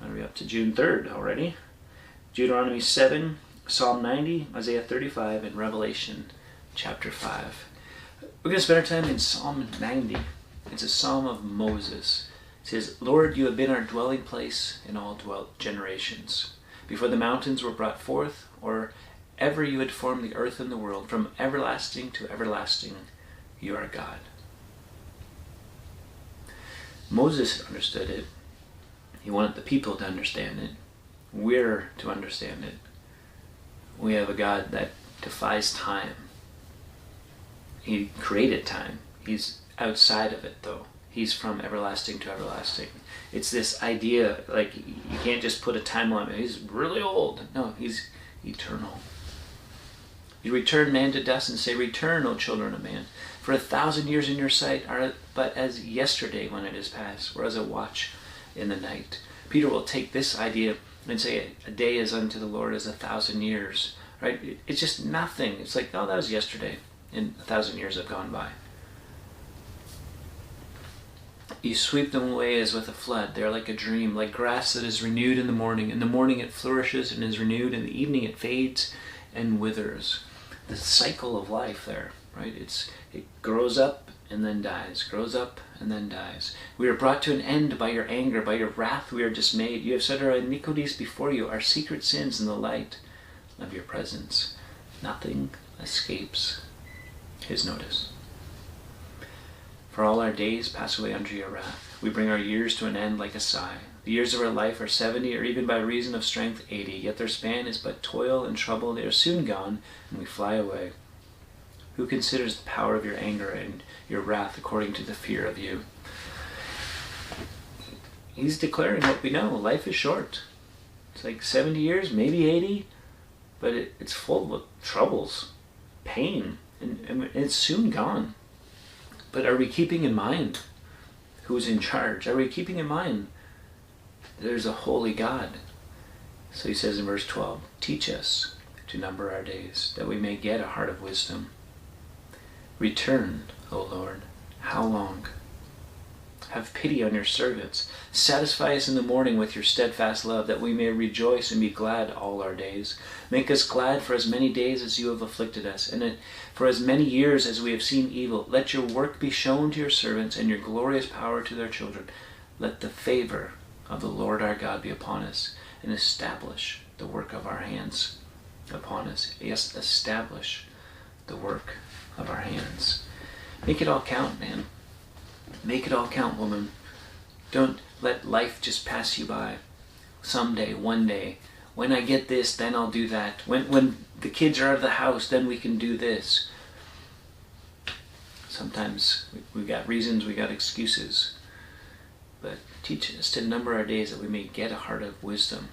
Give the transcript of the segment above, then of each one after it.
We're up to June 3rd already. Deuteronomy 7, Psalm 90, Isaiah 35, and Revelation chapter 5. We're going to spend our time in Psalm 90. It's a psalm of Moses. It says, Lord, you have been our dwelling place in all generations. Before the mountains were brought forth, or ever you had formed the earth and the world, from everlasting to everlasting, you are God. Moses understood it. He wanted the people to understand it. We're to understand it. We have a God that defies time. He created time. He's outside of it, though. He's from everlasting to everlasting. It's this idea, like, you can't just put a time on him. He's really old. No, he's eternal. You return man to dust and say, Return, O children of man. For 1,000 years in your sight are but as yesterday when it is past, or as a watch in the night. Peter will take this idea and say, a day is unto the Lord as 1,000 years. Right? It's just nothing. It's like, oh, that was yesterday, and 1,000 years have gone by. You sweep them away as with a flood. They are like a dream, like grass that is renewed in the morning. In the morning it flourishes and is renewed. In the evening it fades and withers. The cycle of life there, right? It grows up and then dies, grows up and then dies. We are brought to an end by your anger, by your wrath we are dismayed. You have set our iniquities before you, our secret sins in the light of your presence. Nothing escapes his notice. For all our days pass away under your wrath. We bring our years to an end like a sigh. The years of our life are 70, or even by reason of strength 80. Yet their span is but toil and trouble. They are soon gone, and we fly away. Who considers the power of your anger and your wrath according to the fear of you? He's declaring what we know. Life is short. It's like 70 years, maybe 80, but it's full of troubles, pain, and it's soon gone. But are we keeping in mind who's in charge? Are we keeping in mind there's a holy God? So he says in verse 12, Teach us to number our days, that we may get a heart of wisdom. Return, O Lord, how long? Have pity on your servants. Satisfy us in the morning with your steadfast love, that we may rejoice and be glad all our days. Make us glad for as many days as you have afflicted us, and for as many years as we have seen evil. Let your work be shown to your servants, and your glorious power to their children. Let the favor of the Lord our God be upon us, and establish the work of our hands upon us. Yes, establish the work of our hands. Make it all count, man. Make it all count, woman. Don't let life just pass you by. Someday, one day, when I get this, then I'll do that. When the kids are out of the house, then we can do this. Sometimes we've got reasons, we got excuses. But teach us to number our days, that we may get a heart of wisdom.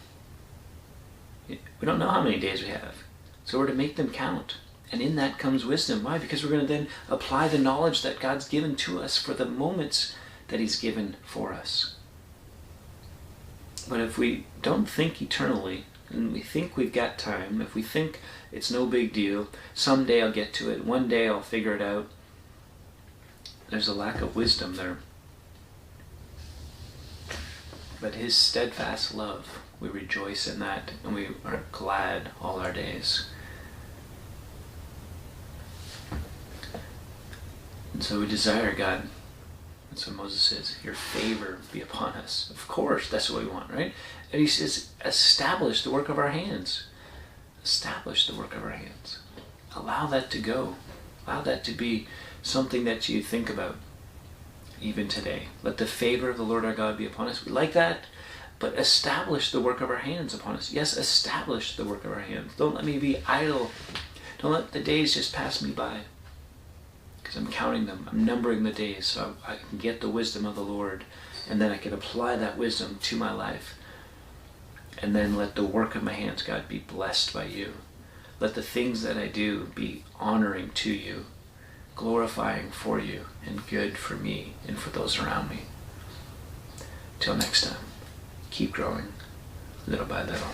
We don't know how many days we have, so we're to make them count. And in that comes wisdom. Why? Because we're going to then apply the knowledge that God's given to us for the moments that he's given for us. But if we don't think eternally, and we think we've got time, if we think it's no big deal, someday I'll get to it, one day I'll figure it out, there's a lack of wisdom there. But his steadfast love, we rejoice in that, and we are glad all our days. And so we desire, God, that's what Moses says, your favor be upon us. Of course, that's what we want, right? And he says, establish the work of our hands. Establish the work of our hands. Allow that to go. Allow that to be something that you think about even today. Let the favor of the Lord our God be upon us. We like that, but establish the work of our hands upon us. Yes, establish the work of our hands. Don't let me be idle. Don't let the days just pass me by. Because I'm counting them, I'm numbering the days, so I can get the wisdom of the Lord, and then I can apply that wisdom to my life. And then let the work of my hands, God, be blessed by you. Let the things that I do be honoring to you, glorifying for you, and good for me and for those around me. Till next time, keep growing little by little.